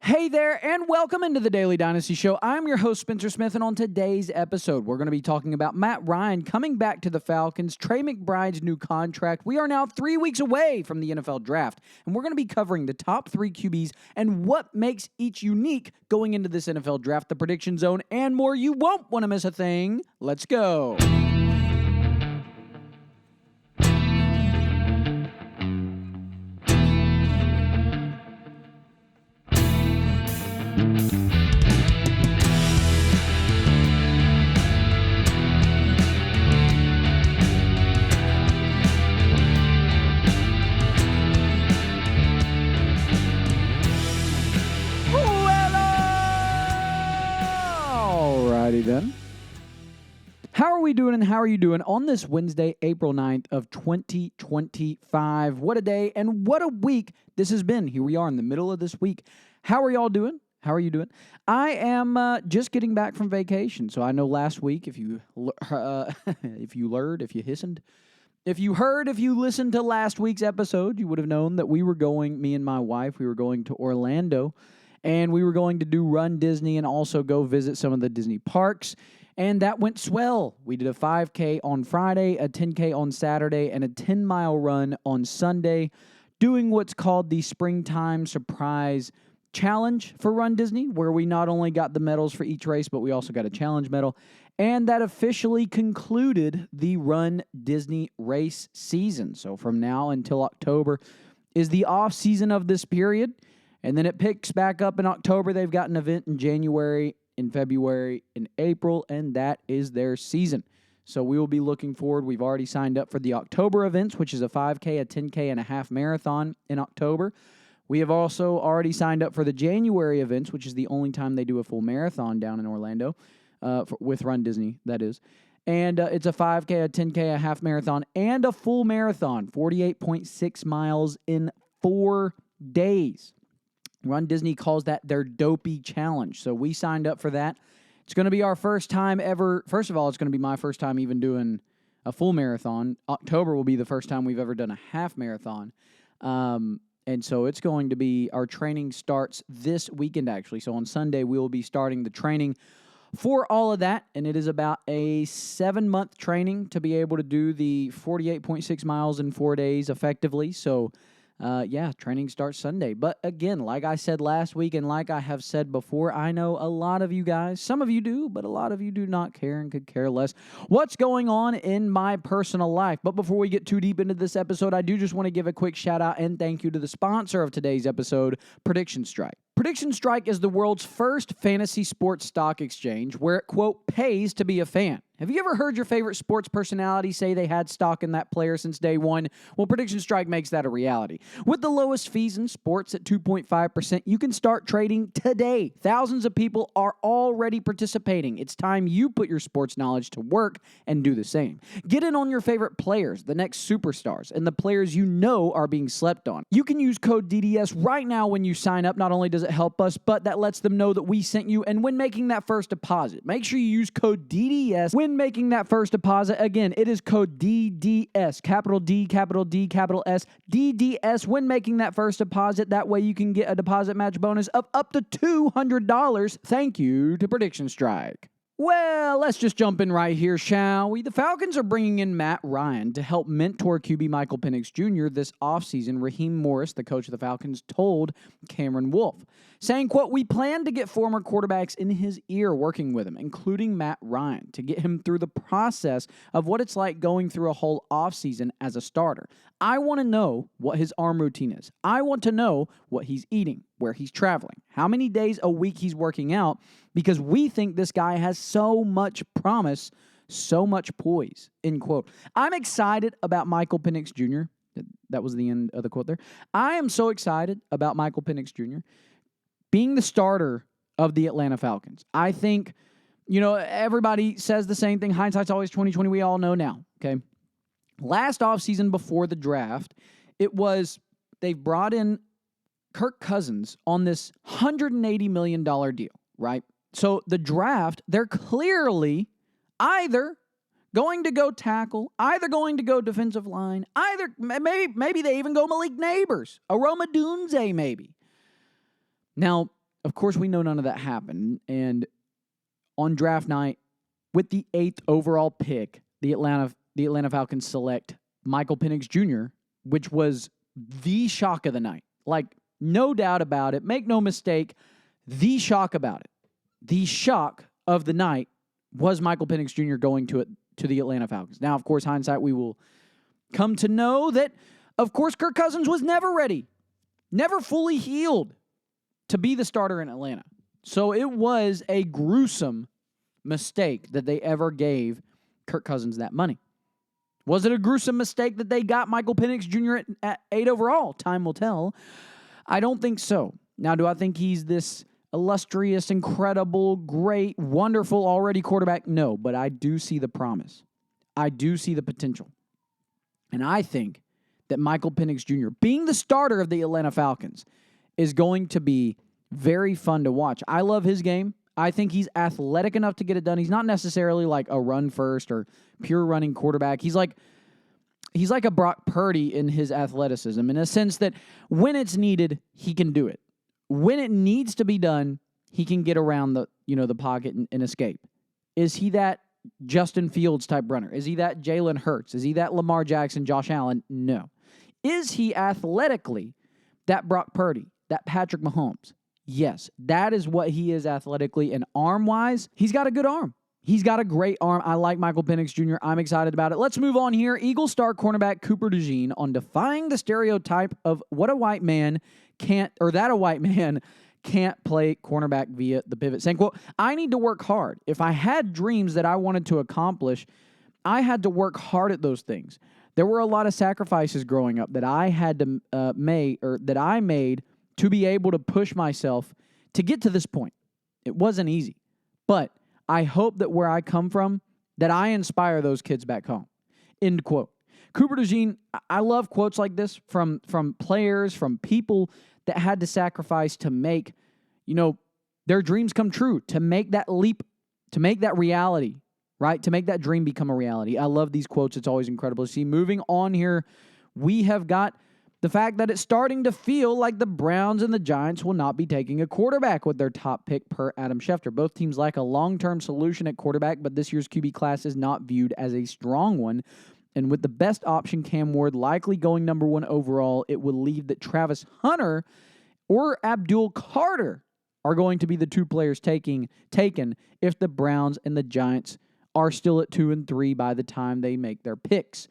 Hey there, and welcome into the Daily Dynasty Show. I'm your host, Spencer Smith, and on today's episode, we're going to be talking about Matt Ryan coming back to the Falcons, Trey McBride's new contract. We are now 3 weeks away from the NFL Draft, and we're going to be covering the top 3 QBs and what makes each unique going into this NFL Draft, the prediction zone, and more. You won't want to miss a thing. Let's go. Then. How are we doing and how are you doing on this Wednesday, April 9th of 2025? What a day and what a week this has been. Here we are in the middle of this week. How are y'all doing? How are you doing? I am just getting back from vacation. So I know last week, if you listened to last week's episode, you would have known that me and my wife, we were going to Orlando. And we were going to do Run Disney and also go visit some of the Disney parks. And that went swell. We did a 5K on Friday, a 10K on Saturday, and a 10-mile run on Sunday, doing what's called the Springtime Surprise Challenge for Run Disney, where we not only got the medals for each race, but we also got a challenge medal. And that officially concluded the Run Disney race season. So from now until October is the off season of this period. And then it picks back up in October. They've got an event in January, in February, in April, and that is their season. So we will be looking forward. We've already signed up for the October events, which is a 5K, a 10K, and a half marathon in October. We have also already signed up for the January events, which is the only time they do a full marathon down in Orlando, with Run Disney, that is. And it's a 5K, a 10K, a half marathon, and a full marathon, 48.6 miles in 4 days. Run Disney calls that their Dopey Challenge. So we signed up for that. It's going to be our first time ever. First of all, it's going to be my first time even doing a full marathon. October will be the first time we've ever done a half marathon. And so it's going to be, our training starts this weekend actually. So on Sunday, we will be starting the training for all of that. And it is about a 7-month training to be able to do the 48.6 miles in 4 days effectively. So training starts Sunday. But again, like I said last week and like I have said before, I know a lot of you guys, some of you do, but a lot of you do not care and could care less what's going on in my personal life. But before we get too deep into this episode, I do just want to give a quick shout out and thank you to the sponsor of today's episode, Prediction Strike. Prediction Strike is the world's first fantasy sports stock exchange where it, quote, pays to be a fan. Have you ever heard your favorite sports personality say they had stock in that player since day one? Well, Prediction Strike makes that a reality. With the lowest fees in sports at 2.5%, you can start trading today. Thousands of people are already participating. It's time you put your sports knowledge to work and do the same. Get in on your favorite players, the next superstars, and the players you know are being slept on. You can use code DDS right now when you sign up. Not only does it help us, but that lets them know that we sent you. And when making that first deposit, make sure you use code DDS when making that first deposit. Again, it is code DDS, capital D, capital D, capital S, DDS when making that first deposit. That way you can get a deposit match bonus of up to $200. Thank you to Prediction Strike. Well, let's just jump in right here, shall we? The Falcons are bringing in Matt Ryan to help mentor QB Michael Penix Jr. this offseason. Raheem Morris, the coach of the Falcons, told Cameron Wolfe, saying, quote, "We plan to get former quarterbacks in his ear working with him, including Matt Ryan, to get him through the process of what it's like going through a whole offseason as a starter. I want to know what his arm routine is. I want to know what he's eating, where he's traveling, how many days a week he's working out, because we think this guy has so much promise, so much poise," end quote. I'm excited about Michael Penix Jr. That was the end of the quote there. I am so excited about Michael Penix Jr. being the starter of the Atlanta Falcons. I think, everybody says the same thing. Hindsight's always 20/20. We all know now, okay? Last offseason before the draft, they've brought in Kirk Cousins on this $180 million deal, right? So the draft, they're clearly either going to go tackle, either going to go defensive line, either maybe they even go Malik Neighbors, Aroma Dunze maybe. Now, of course, we know none of that happened. And on draft night, with the 8th overall pick, the Atlanta Falcons select Michael Penix Jr., which was the shock of the night. Like, no doubt about it. Make no mistake, the shock about it. The shock of the night was Michael Penix Jr. going to the Atlanta Falcons. Now, of course, hindsight, we will come to know that, of course, Kirk Cousins was never ready, never fully healed to be the starter in Atlanta. So it was a gruesome mistake that they ever gave Kirk Cousins that money. Was it a gruesome mistake that they got Michael Penix Jr. at 8 overall? Time will tell. I don't think so. Now, do I think he's this illustrious, incredible, great, wonderful already quarterback? No, but I do see the promise. I do see the potential. And I think that Michael Penix Jr., being the starter of the Atlanta Falcons, is going to be very fun to watch. I love his game. I think he's athletic enough to get it done. He's not necessarily like a run first or pure running quarterback. He's like a Brock Purdy in his athleticism, in a sense that when it's needed, he can do it. When it needs to be done, he can get around the pocket and escape. Is he that Justin Fields type runner? Is he that Jalen Hurts? Is he that Lamar Jackson, Josh Allen? No. Is he athletically that Brock Purdy, that Patrick Mahomes? Yes, that is what he is athletically, and arm-wise, he's got a good arm. He's got a great arm. I like Michael Penix Jr. I'm excited about it. Let's move on here. Eagle star cornerback Cooper DeJean on defying the stereotype of what a white man can't, or that a white man can't play cornerback via the pivot. Saying, quote, I need to work hard. If I had dreams that I wanted to accomplish, I had to work hard at those things. There were a lot of sacrifices growing up that I had to made to be able to push myself to get to this point. It wasn't easy. But I hope that where I come from, that I inspire those kids back home. End quote. Cooper DeJean, I love quotes like this from players, from people that had to sacrifice to make, their dreams come true, to make that leap, to make that reality, right? To make that dream become a reality. I love these quotes. It's always incredible to see. Moving on here, we have got the fact that it's starting to feel like the Browns and the Giants will not be taking a quarterback with their top pick per Adam Schefter. Both teams like a long-term solution at quarterback, but this year's QB class is not viewed as a strong one. And with the best option, Cam Ward, likely going number 1 overall, it would leave that Travis Hunter or Abdul Carter are going to be the 2 players taken if the Browns and the Giants are still at 2 and 3 by the time they make their picks.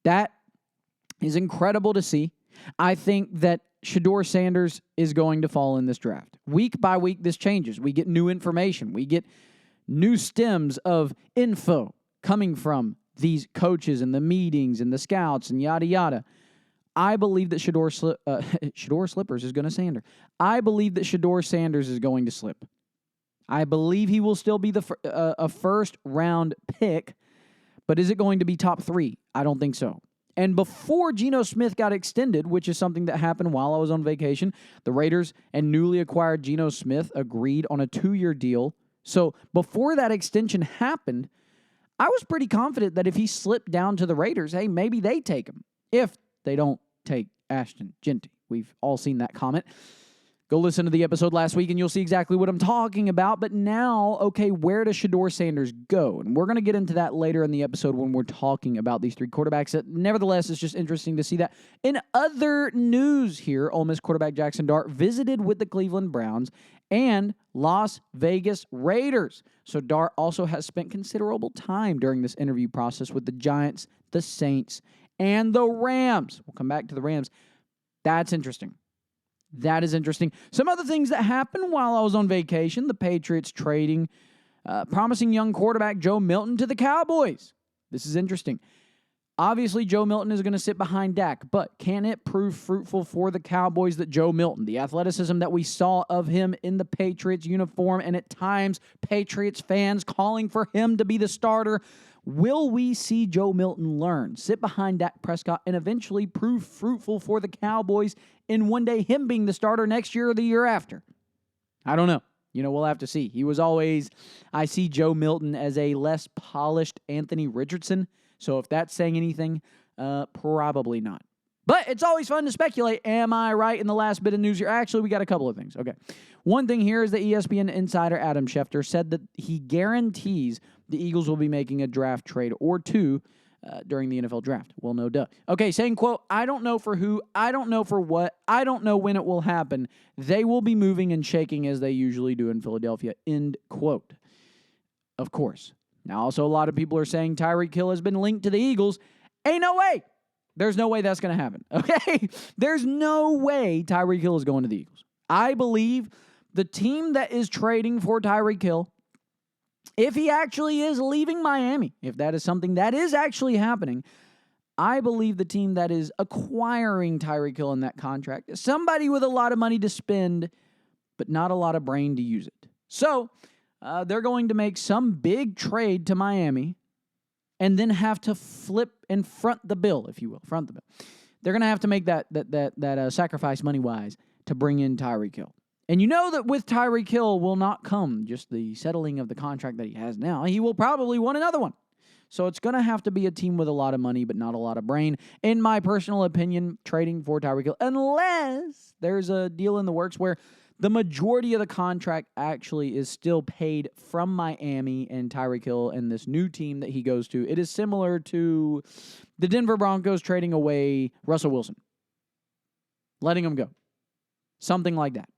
That is incredible to see. I think that Shedeur Sanders is going to fall in this draft. Week by week, this changes. We get new information. We get new stems of info coming from these coaches and the meetings and the scouts and yada, yada. I believe that Shedeur Slippers is going to Sander. I believe that Shedeur Sanders is going to slip. I believe he will still be a first-round pick, but is it going to be top 3? I don't think so. And before Geno Smith got extended, which is something that happened while I was on vacation, the Raiders and newly acquired Geno Smith agreed on a 2-year deal. So before that extension happened, I was pretty confident that if he slipped down to the Raiders, hey, maybe they take him. If they don't take Ashton Genty. We've all seen that comment. Go listen to the episode last week and you'll see exactly what I'm talking about. But now, okay, where does Shedeur Sanders go? And we're going to get into that later in the episode when we're talking about these 3 quarterbacks. Nevertheless, it's just interesting to see that. In other news here, Ole Miss quarterback Jackson Dart visited with the Cleveland Browns and Las Vegas Raiders. So Dart also has spent considerable time during this interview process with the Giants, the Saints, and the Rams. We'll come back to the Rams. That's interesting. That is interesting. Some other things that happened while I was on vacation, the Patriots trading promising young quarterback Joe Milton to the Cowboys. This is interesting. Obviously, Joe Milton is going to sit behind Dak, but can it prove fruitful for the Cowboys that Joe Milton, the athleticism that we saw of him in the Patriots uniform, and at times Patriots fans calling for him to be the starter, will we see Joe Milton learn, sit behind Dak Prescott, and eventually prove fruitful for the Cowboys in one day him being the starter next year or the year after? I don't know. We'll have to see. He was always, I see Joe Milton as a less polished Anthony Richardson. So if that's saying anything, probably not. But it's always fun to speculate. Am I right in the last bit of news here? Actually, we got a couple of things. Okay. One thing here is that ESPN insider Adam Schefter said that he guarantees the Eagles will be making a draft trade or two during the NFL draft. Well, no duh. Okay, saying, quote, I don't know for who, I don't know for what, I don't know when it will happen. They will be moving and shaking as they usually do in Philadelphia, end quote. Of course. Now, also, a lot of people are saying Tyreek Hill has been linked to the Eagles. Ain't no way. There's no way that's going to happen, okay? There's no way Tyreek Hill is going to the Eagles. I believe the team that is trading for Tyreek Hill, if he actually is leaving Miami, if that is something that is actually happening, I believe the team that is acquiring Tyreek Hill in that contract is somebody with a lot of money to spend, but not a lot of brain to use it. So they're going to make some big trade to Miami and then have to flip and front the bill, if you will, front the bill. They're going to have to make that sacrifice money-wise to bring in Tyreek Hill. And you know that with Tyreek Hill will not come just the settling of the contract that he has now. He will probably want another one. So it's going to have to be a team with a lot of money but not a lot of brain, in my personal opinion, trading for Tyreek Hill, unless there's a deal in the works where the majority of the contract actually is still paid from Miami and Tyreek Hill and this new team that he goes to. It is similar to the Denver Broncos trading away Russell Wilson, letting him go. Something like that.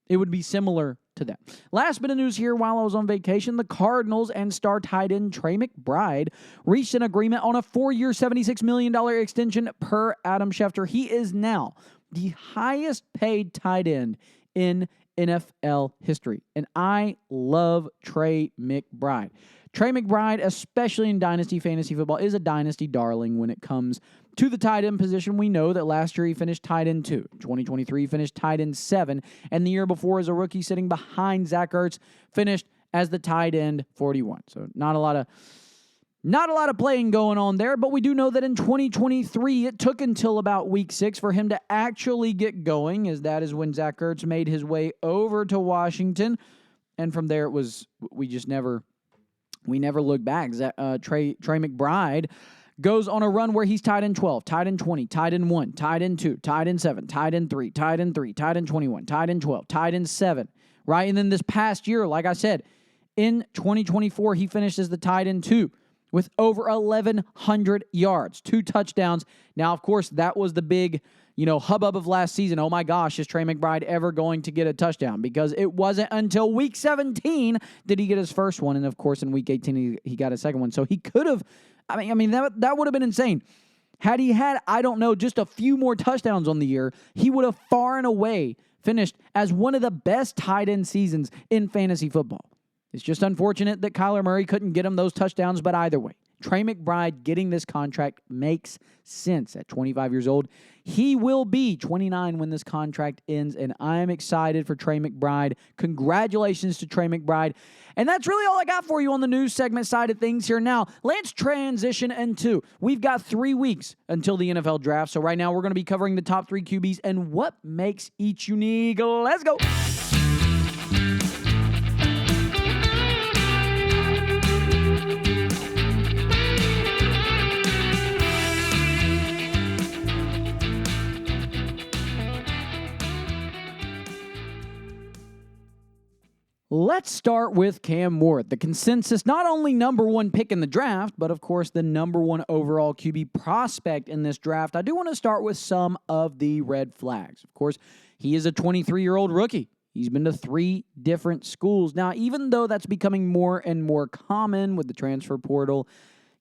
It would be similar to that. Last bit of news here while I was on vacation, the Cardinals and star tight end Trey McBride reached an agreement on a 4-year, $76 million extension per Adam Schefter. He is now the highest paid tight end in NFL history. And I love Trey McBride. Trey McBride, especially in Dynasty fantasy football, is a Dynasty darling when it comes to the tight end position. We know that last year he finished tight end 2. 2023 he finished tight end 7. And the year before as a rookie sitting behind Zach Ertz finished as the tight end 41. So not a lot of playing going on there, but we do know that in 2023, it took until about week 6 for him to actually get going, as that is when Zach Ertz made his way over to Washington. And from there, we never looked back. Trey McBride goes on a run where he's tight end 12, tight end 20, tight end 1, tight end 2, tight end 7, tight end 3, tight end 3, tight end 21, tight end 12, tight end 7, right? And then this past year, like I said, in 2024, he finished as the tight end 2 with over 1,100 yards, 2 touchdowns. Now, of course, that was the big, hubbub of last season. Oh my gosh, is Trey McBride ever going to get a touchdown? Because it wasn't until week 17 did he get his first one. And of course, in week 18, he got a second one. So he could have, that would have been insane. Had he had, I don't know, just a few more touchdowns on the year, he would have far and away finished as one of the best tight end seasons in fantasy football. It's just unfortunate that Kyler Murray couldn't get him those touchdowns, but either way, Trey McBride getting this contract makes sense at 25 years old. He will be 29 when this contract ends, and I'm excited for Trey McBride. Congratulations to Trey McBride. And that's really all I got for you on the news segment side of things here. Now, let's transition into, we've got 3 weeks until the NFL draft, so right now we're going to be covering the top 3 QBs and what makes each unique. Let's go. Let's start with Cam Ward, the consensus not only number 1 pick in the draft, but of course the number 1 overall QB prospect in this draft. I do want to start with some of the red flags. Of course, he is a 23-year-old rookie. He's been to 3 different schools. Now, even though that's becoming more and more common with the transfer portal,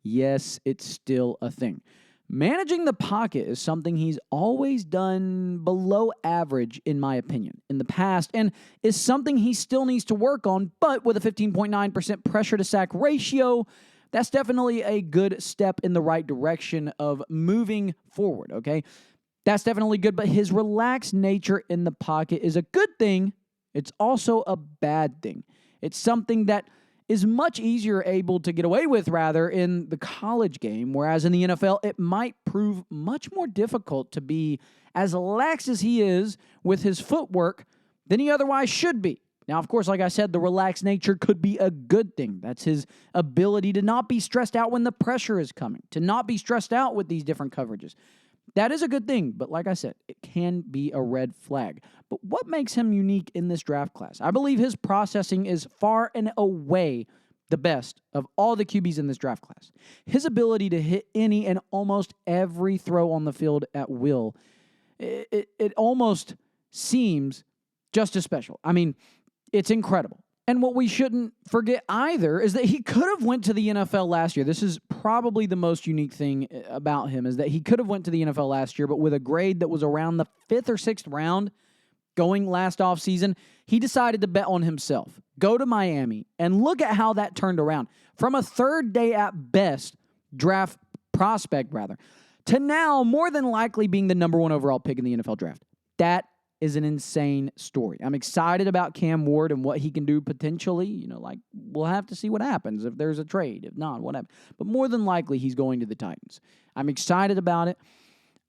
yes, it's still a thing. Managing the pocket is something he's always done below average, in my opinion, in the past, and is something he still needs to work on, but with a 15.9% pressure to sack ratio, that's definitely a good step in the right direction of moving forward, okay? That's definitely good, but his relaxed nature in the pocket is a good thing. It's also a bad thing. It's something that is much easier able to get away with, rather, in the college game, whereas in the NFL, it might prove much more difficult to be as lax as he is with his footwork than he otherwise should be. Now, of course, like I said, the relaxed nature could be a good thing. That's his ability to not be stressed out when the pressure is coming, to not be stressed out with these different coverages. That is a good thing, but like I said, it can be a red flag. But what makes him unique in this draft class? I believe his processing is far and away the best of all the QBs in this draft class. His ability to hit any and almost every throw on the field at will, it almost seems just as special. I mean, it's incredible. And what we shouldn't forget either is that he could have went to the NFL last year. This is probably the most unique thing about him, is that he could have went to the NFL last year, but with a grade that was around the 5th or 6th round going last offseason, he decided to bet on himself, go to Miami, and look at how that turned around. From a third day at best draft prospect, to now more than likely being the number 1 overall pick in the NFL draft. That is an insane story. I'm excited about Cam Ward and what he can do potentially. We'll have to see what happens if there's a trade. If not, what happens? But more than likely, he's going to the Titans. I'm excited about it.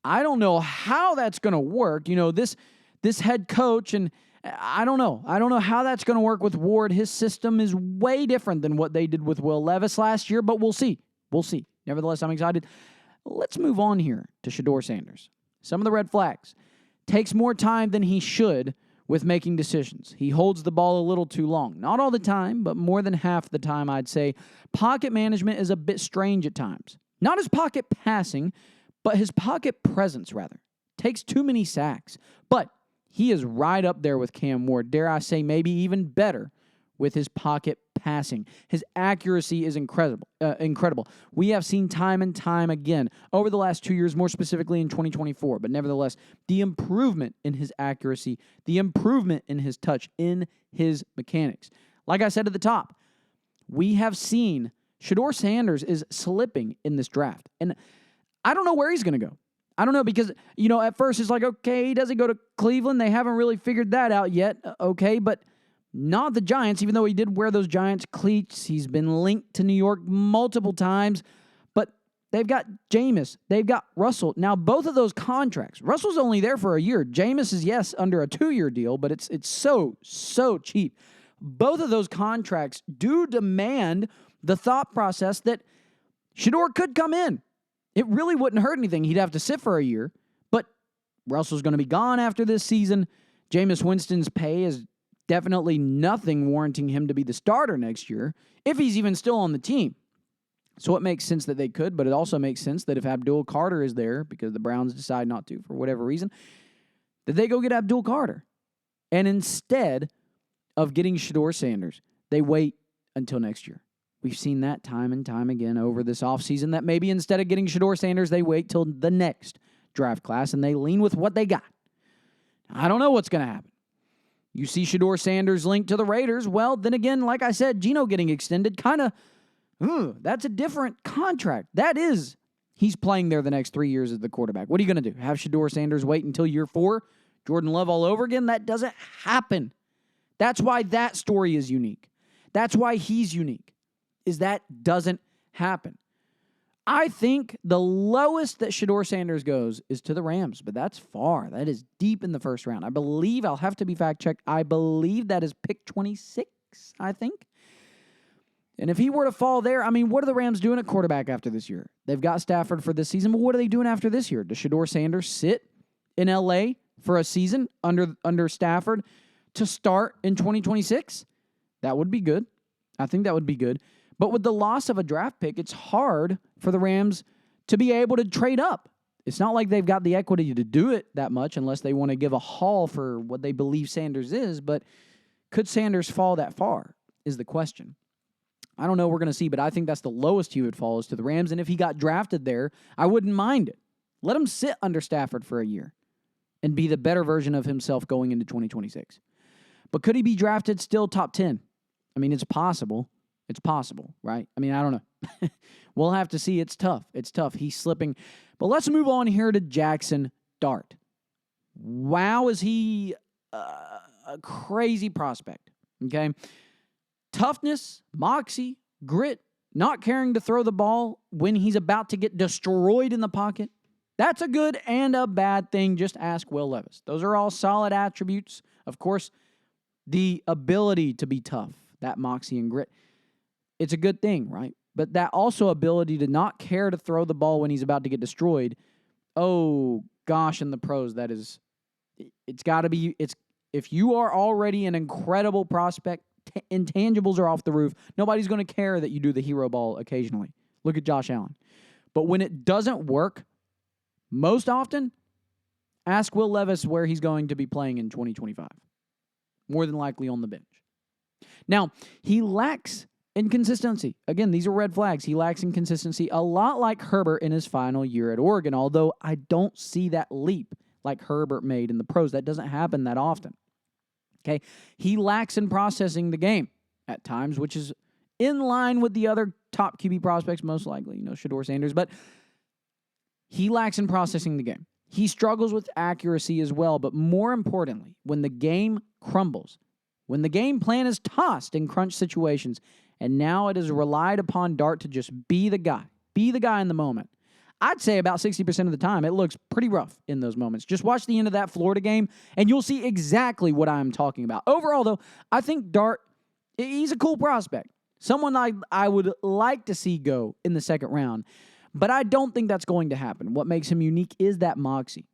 I don't know how that's going to work. This head coach, and I don't know. I don't know how that's going to work with Ward. His system is way different than what they did with Will Levis last year, but we'll see. We'll see. Nevertheless, I'm excited. Let's move on here to Shedeur Sanders. Some of the red flags. Takes more time than he should with making decisions. He holds the ball a little too long. Not all the time, but more than half the time, I'd say. Pocket management is a bit strange at times. Not his pocket passing, but his pocket presence, rather. Takes too many sacks. But he is right up there with Cam Ward. Dare I say, maybe even better with his pocket passing. His accuracy is incredible. We have seen time and time again over the last 2 years, more specifically in 2024. But nevertheless, the improvement in his accuracy, the improvement in his touch, in his mechanics. Like I said at the top, we have seen Shedeur Sanders is slipping in this draft. And I don't know where he's going to go. I don't know because, at first it's like, okay, does he go to Cleveland? They haven't really figured that out yet. Okay, but not the Giants, even though he did wear those Giants cleats. He's been linked to New York multiple times. But they've got Jameis. They've got Russell. Now, both of those contracts, Russell's only there for a year. Jameis is, yes, under a 2-year deal, but it's so cheap. Both of those contracts do demand the thought process that Shedeur could come in. It really wouldn't hurt anything. He'd have to sit for a year. But Russell's going to be gone after this season. Jameis Winston's pay is definitely nothing warranting him to be the starter next year, if he's even still on the team. So it makes sense that they could, but it also makes sense that if Abdul Carter is there, because the Browns decide not to for whatever reason, that they go get Abdul Carter. And instead of getting Shedeur Sanders, they wait until next year. We've seen that time and time again over this offseason, that maybe instead of getting Shedeur Sanders, they wait till the next draft class and they lean with what they got. I don't know what's going to happen. You see Shedeur Sanders linked to the Raiders. Well, then again, like I said, Geno getting extended, that's a different contract. That is, he's playing there the next 3 years as the quarterback. What are you going to do? Have Shedeur Sanders wait until year 4? Jordan Love all over again? That doesn't happen. That's why that story is unique. That's why he's unique, is that doesn't happen. I think the lowest that Shedeur Sanders goes is to the Rams, but that's far. That is deep in the first round. I believe, I'll have to be fact-checked, I believe that is pick 26, I think. And if he were to fall there, what are the Rams doing at quarterback after this year? They've got Stafford for this season, but what are they doing after this year? Does Shedeur Sanders sit in L.A. for a season under Stafford to start in 2026? That would be good. I think that would be good. But with the loss of a draft pick, it's hard for the Rams to be able to trade up. It's not like they've got the equity to do it that much unless they want to give a haul for what they believe Sanders is. But could Sanders fall that far is the question. I don't know. We're going to see, but I think that's the lowest he would fall is to the Rams. And if he got drafted there, I wouldn't mind it. Let him sit under Stafford for a year and be the better version of himself going into 2026. But could he be drafted still top 10? It's possible. It's possible, right? I don't know. We'll have to see. It's tough. It's tough. He's slipping. But let's move on here to Jackson Dart. Wow, is he a crazy prospect, okay? Toughness, moxie, grit, not caring to throw the ball when he's about to get destroyed in the pocket. That's a good and a bad thing. Just ask Will Levis. Those are all solid attributes. Of course, the ability to be tough, that moxie and grit, it's a good thing, right? But that also ability to not care to throw the ball when he's about to get destroyed, Oh, gosh, in the pros, it's got to be, if you are already an incredible prospect, intangibles are off the roof. Nobody's going to care that you do the hero ball occasionally. Look at Josh Allen. But when it doesn't work, most often, ask Will Levis where he's going to be playing in 2025. More than likely on the bench. Now, he lacks inconsistency. Again, these are red flags. He lacks inconsistency, a lot like Herbert in his final year at Oregon, although I don't see that leap like Herbert made in the pros. That doesn't happen that often. Okay, he lacks in processing the game at times, which is in line with the other top QB prospects, most likely, Shedeur Sanders, but he lacks in processing the game. He struggles with accuracy as well, but more importantly, when the game crumbles, when the game plan is tossed in crunch situations, and now it is relied upon Dart to just be the guy in the moment, I'd say about 60% of the time, it looks pretty rough in those moments. Just watch the end of that Florida game, and you'll see exactly what I'm talking about. Overall, though, I think Dart, he's a cool prospect. Someone I would like to see go in the second round, but I don't think that's going to happen. What makes him unique is that moxie,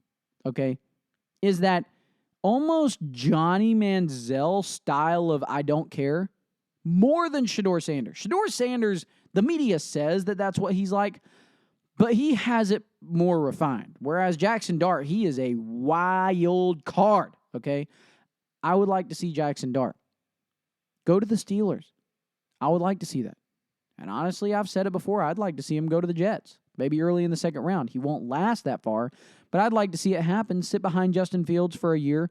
okay? Is that almost Johnny Manziel style of I don't care more than Shedeur Sanders. Shedeur Sanders, the media says that that's what he's like, but he has it more refined. Whereas Jackson Dart, he is a wild card, okay? I would like to see Jackson Dart go to the Steelers. I would like to see that. And honestly, I've said it before, I'd like to see him go to the Jets, maybe early in the second round. He won't last that far, but I'd like to see it happen, sit behind Justin Fields for a year,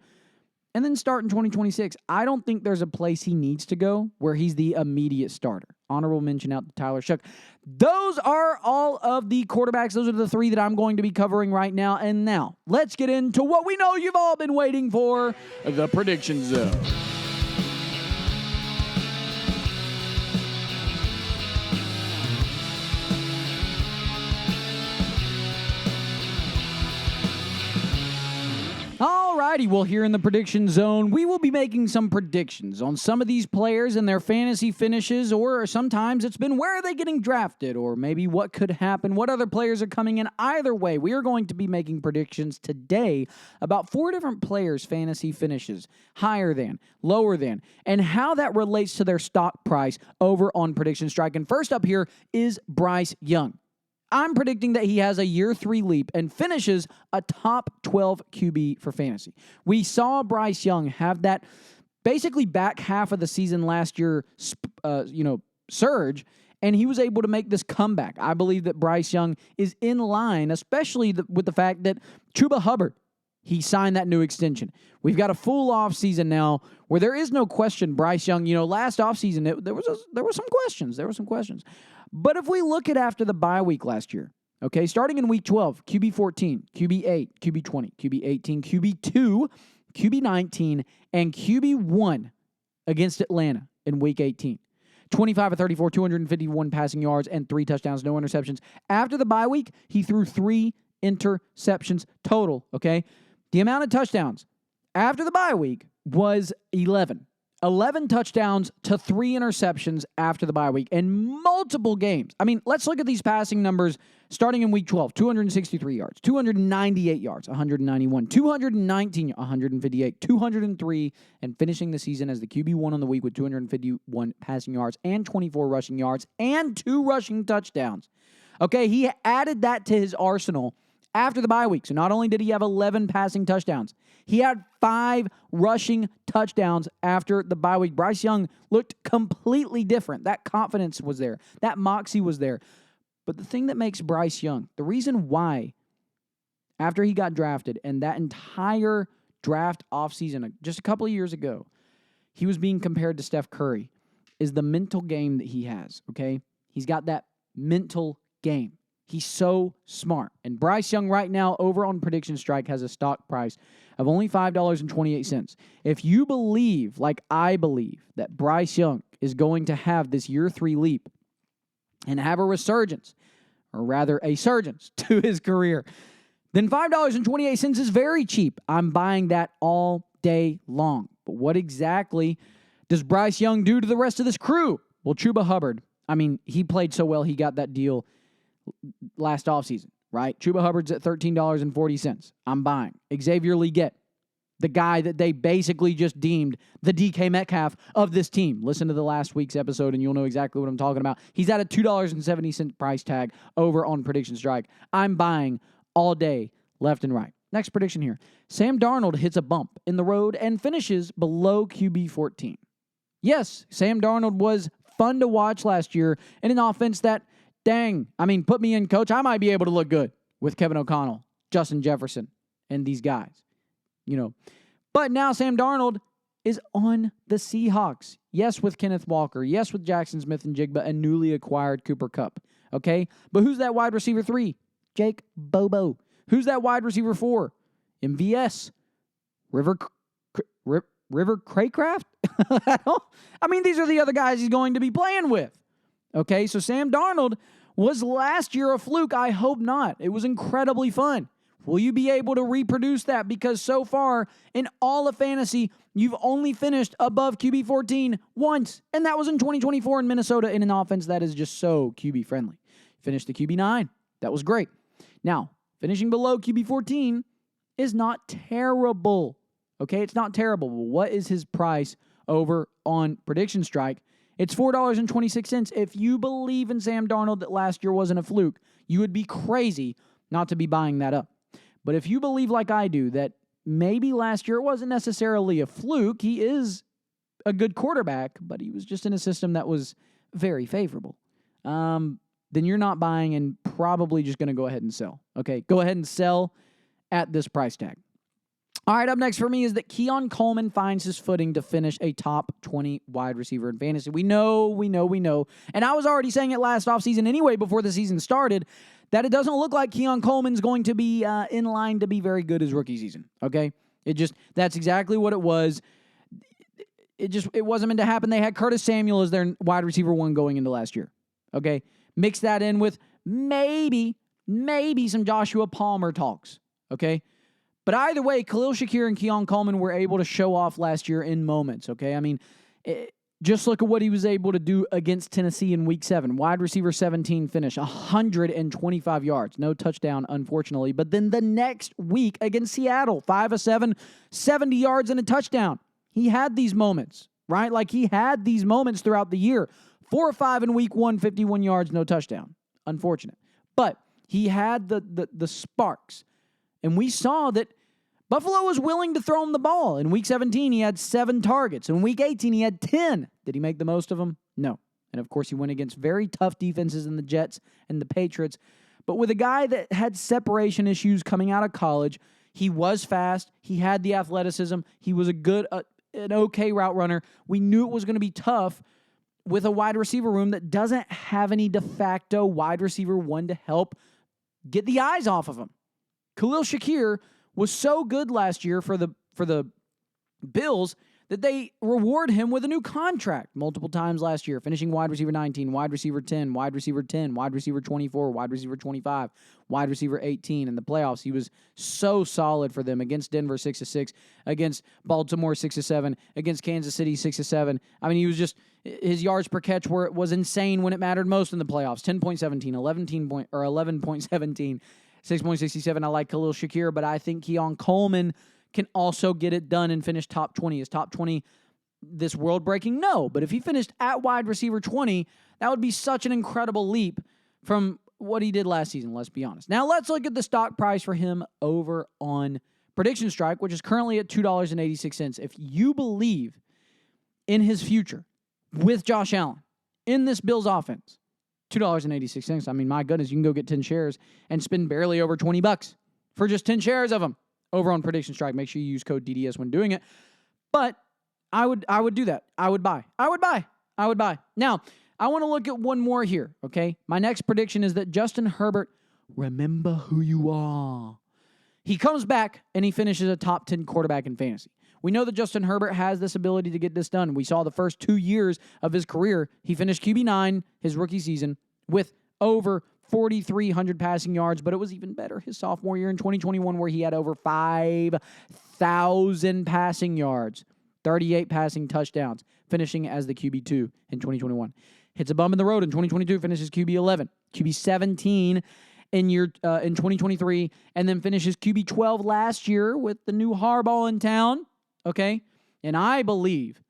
and then start in 2026. I don't think there's a place he needs to go where he's the immediate starter. Honorable mention out to Tyler Shough. Those are all of the quarterbacks. Those are the three that I'm going to be covering right now. And now, let's get into what we know you've all been waiting for, the Prediction Zone. Alrighty, well, here in the Prediction Zone, we will be making some predictions on some of these players and their fantasy finishes, or sometimes it's been where are they getting drafted, or maybe what could happen, what other players are coming in. Either way, we are going to be making predictions today about 4 different players' fantasy finishes, higher than, lower than, and how that relates to their stock price over on Prediction Strike. And first up here is Bryce Young. I'm predicting that he has a year 3 leap and finishes a top 12 QB for fantasy. We saw Bryce Young have that basically back half of the season last year, surge, and he was able to make this comeback. I believe that Bryce Young is in line, especially with the fact that Chuba Hubbard, he signed that new extension. We've got a full offseason now where there is no question Bryce Young, last offseason, there were some questions. But if we look at after the bye week last year, okay, starting in week 12, QB 14, QB 8, QB 20, QB 18, QB 2, QB 19, and QB 1 against Atlanta in week 18. 25 of 34, 251 passing yards, and 3 touchdowns, no interceptions. After the bye week, he threw 3 interceptions total, okay? The amount of touchdowns after the bye week was 11. 11 touchdowns to 3 interceptions after the bye week in multiple games. I mean, let's look at these passing numbers starting in week 12. 263 yards, 298 yards, 191, 219, 158, 203, and finishing the season as the QB1 on the week with 251 passing yards and 24 rushing yards and 2 rushing touchdowns. Okay, he added that to his arsenal after the bye week. So not only did he have 11 passing touchdowns, he had 5 rushing touchdowns after the bye week. Bryce Young looked completely different. That confidence was there. That moxie was there. But the thing that makes Bryce Young, the reason why after he got drafted and that entire draft offseason just a couple of years ago, he was being compared to Steph Curry, is the mental game that he has, okay? He's got that mental game. He's so smart. And Bryce Young right now over on Prediction Strike has a stock price of only $5.28. If you believe, like I believe, that Bryce Young is going to have this year 3 leap and have a resurgence, or rather a surgence to his career, then $5.28 is very cheap. I'm buying that all day long. But what exactly does Bryce Young do to the rest of this crew? Well, Chuba Hubbard, I mean, he played so well, he got that deal last offseason. right? Chuba Hubbard's at $13.40. I'm buying. Xavier Legette, the guy that they basically just deemed the DK Metcalf of this team. Listen to the last week's episode and you'll know exactly what I'm talking about. He's at a $2.70 price tag over on Prediction Strike. I'm buying all day, left and right. Next prediction here. Sam Darnold hits a bump in the road and finishes below QB 14. Yes, Sam Darnold was fun to watch last year in an offense that, put me in, coach. I might be able to look good with Kevin O'Connell, Justin Jefferson, and these guys. But now Sam Darnold is on the Seahawks. Yes, with Kenneth Walker. Yes, with Jackson Smith-Njigba and newly acquired Cooper Kupp. Okay? But who's that wide receiver 3? Jake Bobo. Who's that wide receiver 4? MVS. River Craycraft? These are the other guys he's going to be playing with. Okay, so Sam Darnold was last year a fluke. I hope not. It was incredibly fun. Will you be able to reproduce that? Because so far, in all of fantasy, you've only finished above QB 14 once, and that was in 2024 in Minnesota in an offense that is just so QB friendly. Finished the QB 9. That was great. Now, finishing below QB 14 is not terrible. Okay, it's not terrible. What is his price over on Prediction Strike? It's $4.26. If you believe in Sam Darnold that last year wasn't a fluke, you would be crazy not to be buying that up. But if you believe like I do that maybe last year it wasn't necessarily a fluke, he is a good quarterback, but he was just in a system that was very favorable, then you're not buying and probably just going to go ahead and sell. Okay, go ahead and sell at this price tag. All right, up next for me is that Keon Coleman finds his footing to finish a top 20 wide receiver in fantasy. We know. And I was already saying it last offseason anyway before the season started that it doesn't look like Keon Coleman's going to be in line to be very good his rookie season, okay? That's exactly what it was. It wasn't meant to happen. They had Curtis Samuel as their wide receiver 1 going into last year, okay? Mix that in with maybe some Joshua Palmer talks, okay? But either way, Khalil Shakir and Keon Coleman were able to show off last year in moments, okay? Just look at what he was able to do against Tennessee in Week 7. Wide receiver 17 finish, 125 yards. No touchdown, unfortunately. But then the next week against Seattle, 5 of 7, 70 yards and a touchdown. He had these moments, right? Like he had these moments throughout the year. 4 of 5 in Week 1, 51 yards, no touchdown. Unfortunate. But he had the sparks. And we saw that Buffalo was willing to throw him the ball. In Week 17, he had 7 targets. In Week 18, he had 10. Did he make the most of them? No. And, of course, he went against very tough defenses in the Jets and the Patriots. But with a guy that had separation issues coming out of college, he was fast. He had the athleticism. He was an okay route runner. We knew it was going to be tough with a wide receiver room that doesn't have any de facto wide receiver 1 to help get the eyes off of him. Khalil Shakir was so good last year for the Bills that they reward him with a new contract multiple times last year, finishing wide receiver 19, wide receiver 10, wide receiver 10, wide receiver 24, wide receiver 25, wide receiver 18. In the playoffs, he was so solid for them against Denver, 6-6, against Baltimore, 6-7, against Kansas City, 6-7. He was just, his yards per catch was insane when it mattered most in the playoffs, 10.17, 11.17. 6.67, I like Khalil Shakir, but I think Keon Coleman can also get it done and finish top 20. Is top 20 this world-breaking? No, but if he finished at wide receiver 20, that would be such an incredible leap from what he did last season, let's be honest. Now, let's look at the stock price for him over on Prediction Strike, which is currently at $2.86. If you believe in his future with Josh Allen in this Bills offense, $2.86. My goodness, you can go get 10 shares and spend barely over $20 for just 10 shares of them over on Prediction Strike. Make sure you use code DDS when doing it. But I would do that. I would buy. Now, I want to look at one more here, okay? My next prediction is that Justin Herbert, remember who you are. He comes back and he finishes a top 10 quarterback in fantasy. We know that Justin Herbert has this ability to get this done. We saw the first 2 years of his career. He finished QB9 his rookie season with over 4,300 passing yards, but it was even better his sophomore year in 2021 where he had over 5,000 passing yards, 38 passing touchdowns, finishing as the QB2 in 2021. Hits a bump in the road in 2022, finishes QB11, QB17, in 2023, and then finishes QB 12 last year with the new Harbaugh in town. Okay, and I believe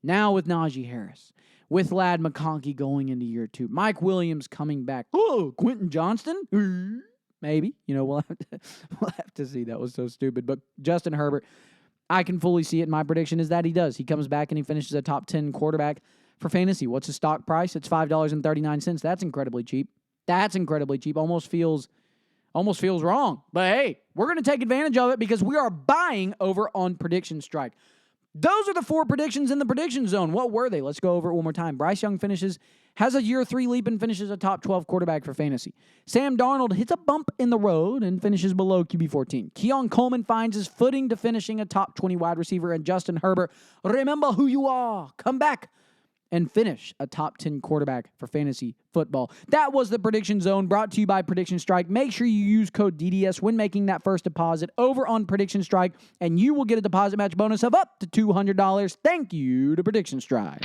now with Najee Harris, with Ladd McConkey going into year 2, Mike Williams coming back. Oh, Quentin Johnston? Maybe. We'll have to see. That was so stupid. But Justin Herbert, I can fully see it. My prediction is that he does. He comes back and he finishes a top 10 quarterback for fantasy. What's his stock price? It's $5.39. That's incredibly cheap. Almost feels wrong. But hey, we're going to take advantage of it because we are buying over on Prediction Strike. Those are the 4 predictions in the prediction zone. What were they? Let's go over it one more time. Bryce Young has a year 3 leap and finishes a top 12 quarterback for fantasy. Sam Darnold hits a bump in the road and finishes below QB 14. Keon Coleman finds his footing to finishing a top 20 wide receiver. And Justin Herbert, remember who you are. Come back and finish a top 10 quarterback for fantasy football. That was the Prediction Zone, brought to you by Prediction Strike. Make sure you use code DDS when making that first deposit over on Prediction Strike, and you will get a deposit match bonus of up to $200. Thank you to Prediction Strike.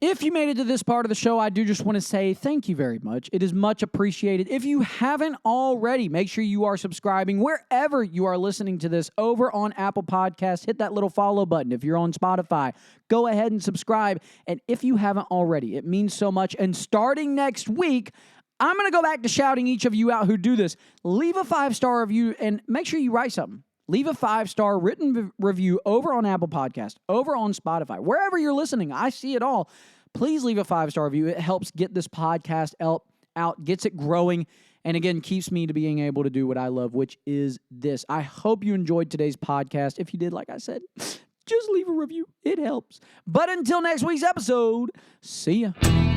If you made it to this part of the show, I do just want to say thank you very much. It is much appreciated. If you haven't already, make sure you are subscribing wherever you are listening to this over on Apple Podcasts. Hit that little follow button. If you're on Spotify, go ahead and subscribe. And if you haven't already, it means so much. And starting next week, I'm going to go back to shouting each of you out who do this. Leave a 5-star review and make sure you write something. Leave a 5-star written review over on Apple Podcast, over on Spotify, wherever you're listening. I see it all. Please leave a 5-star review. It helps get this podcast out, gets it growing, and again, keeps me to being able to do what I love, which is this. I hope you enjoyed today's podcast. If you did, like I said, just leave a review. It helps. But until next week's episode, see ya.